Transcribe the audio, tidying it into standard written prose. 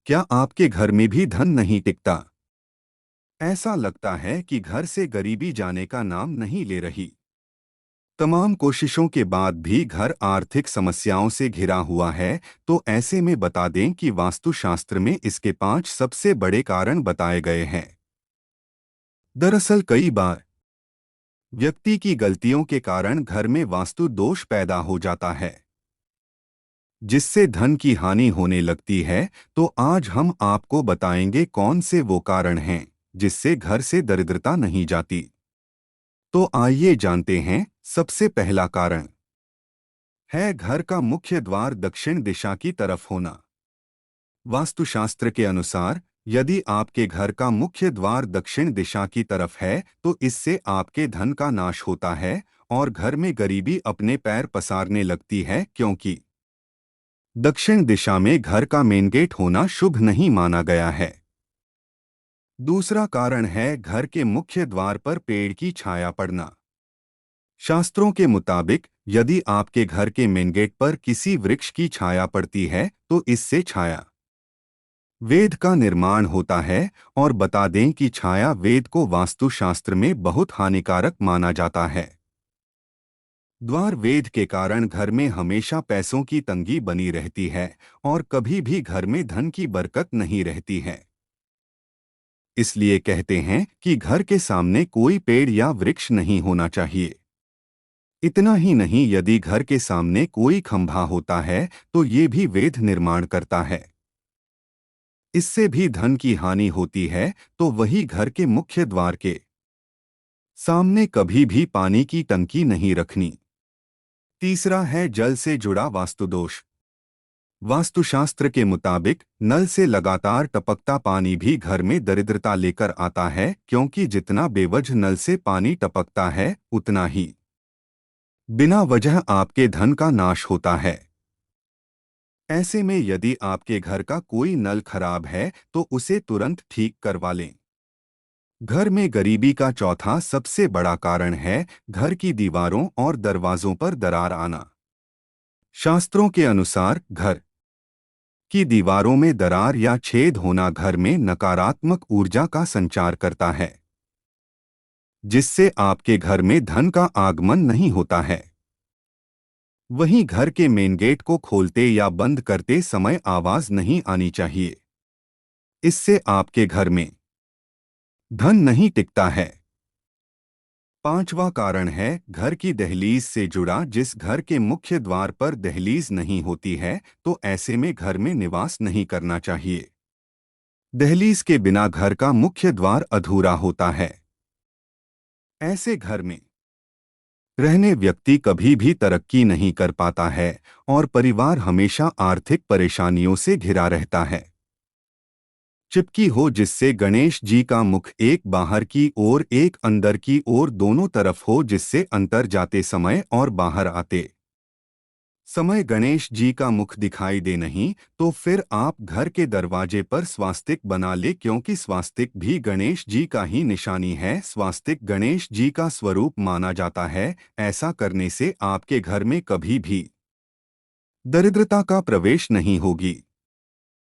क्या आपके घर में भी धन नहीं टिकता? ऐसा लगता है कि घर से गरीबी जाने का नाम नहीं ले रही। तमाम कोशिशों के बाद भी घर आर्थिक समस्याओं से घिरा हुआ है, तो ऐसे में बता दें कि वास्तुशास्त्र में इसके 5 सबसे बड़े कारण बताए गए हैं। दरअसल कई बार व्यक्ति की गलतियों के कारण घर में वास्तु दोष पैदा हो जाता है, जिससे धन की हानि होने लगती है। तो आज हम आपको बताएंगे कौन से वो कारण हैं जिससे घर से दरिद्रता नहीं जाती। तो आइए जानते हैं। सबसे पहला कारण है घर का मुख्य द्वार दक्षिण दिशा की तरफ होना। वास्तुशास्त्र के अनुसार यदि आपके घर का मुख्य द्वार दक्षिण दिशा की तरफ है तो इससे आपके धन का नाश होता है और घर में गरीबी अपने पैर पसारने लगती है, क्योंकि दक्षिण दिशा में घर का मेन गेट होना शुभ नहीं माना गया है। दूसरा कारण है घर के मुख्य द्वार पर पेड़ की छाया पड़ना। शास्त्रों के मुताबिक यदि आपके घर के मेन गेट पर किसी वृक्ष की छाया पड़ती है तो इससे छाया वेद का निर्माण होता है, और बता दें कि छाया वेद को वास्तुशास्त्र में बहुत हानिकारक माना जाता है। द्वार वेद के कारण घर में हमेशा पैसों की तंगी बनी रहती है और कभी भी घर में धन की बरकत नहीं रहती है। इसलिए कहते हैं कि घर के सामने कोई पेड़ या वृक्ष नहीं होना चाहिए। इतना ही नहीं, यदि घर के सामने कोई खंभा होता है तो ये भी वेद निर्माण करता है। इससे भी धन की हानि होती है। तो वही घर के मुख्य द्वार के सामने कभी भी पानी की टंकी नहीं रखनी। तीसरा है जल से जुड़ा वास्तुदोष। वास्तुशास्त्र के मुताबिक नल से लगातार टपकता पानी भी घर में दरिद्रता लेकर आता है, क्योंकि जितना बेवजह नल से पानी टपकता है उतना ही बिना वजह आपके धन का नाश होता है। ऐसे में यदि आपके घर का कोई नल खराब है तो उसे तुरंत ठीक करवा लें। घर में गरीबी का चौथा सबसे बड़ा कारण है घर की दीवारों और दरवाजों पर दरार आना। शास्त्रों के अनुसार घर की दीवारों में दरार या छेद होना घर में नकारात्मक ऊर्जा का संचार करता है, जिससे आपके घर में धन का आगमन नहीं होता है। वहीं घर के मेन गेट को खोलते या बंद करते समय आवाज नहीं आनी चाहिए। इससे आपके घर में धन नहीं टिकता है। पांचवा कारण है घर की दहलीज से जुड़ा। जिस घर के मुख्य द्वार पर दहलीज नहीं होती है तो ऐसे में घर में निवास नहीं करना चाहिए। दहलीज के बिना घर का मुख्य द्वार अधूरा होता है। ऐसे घर में रहने व्यक्ति कभी भी तरक्की नहीं कर पाता है और परिवार हमेशा आर्थिक परेशानियों से घिरा रहता है। चिपकी हो, जिससे गणेश जी का मुख एक बाहर की ओर एक अंदर की ओर दोनों तरफ हो, जिससे अंदर जाते समय और बाहर आते समय गणेश जी का मुख दिखाई दे नहीं, तो फिर आप घर के दरवाजे पर स्वास्तिक बना ले, क्योंकि स्वास्तिक भी गणेश जी का ही निशानी है। स्वास्तिक गणेश जी का स्वरूप माना जाता है। ऐसा करने से आपके घर में कभी भी दरिद्रता का प्रवेश नहीं होगी।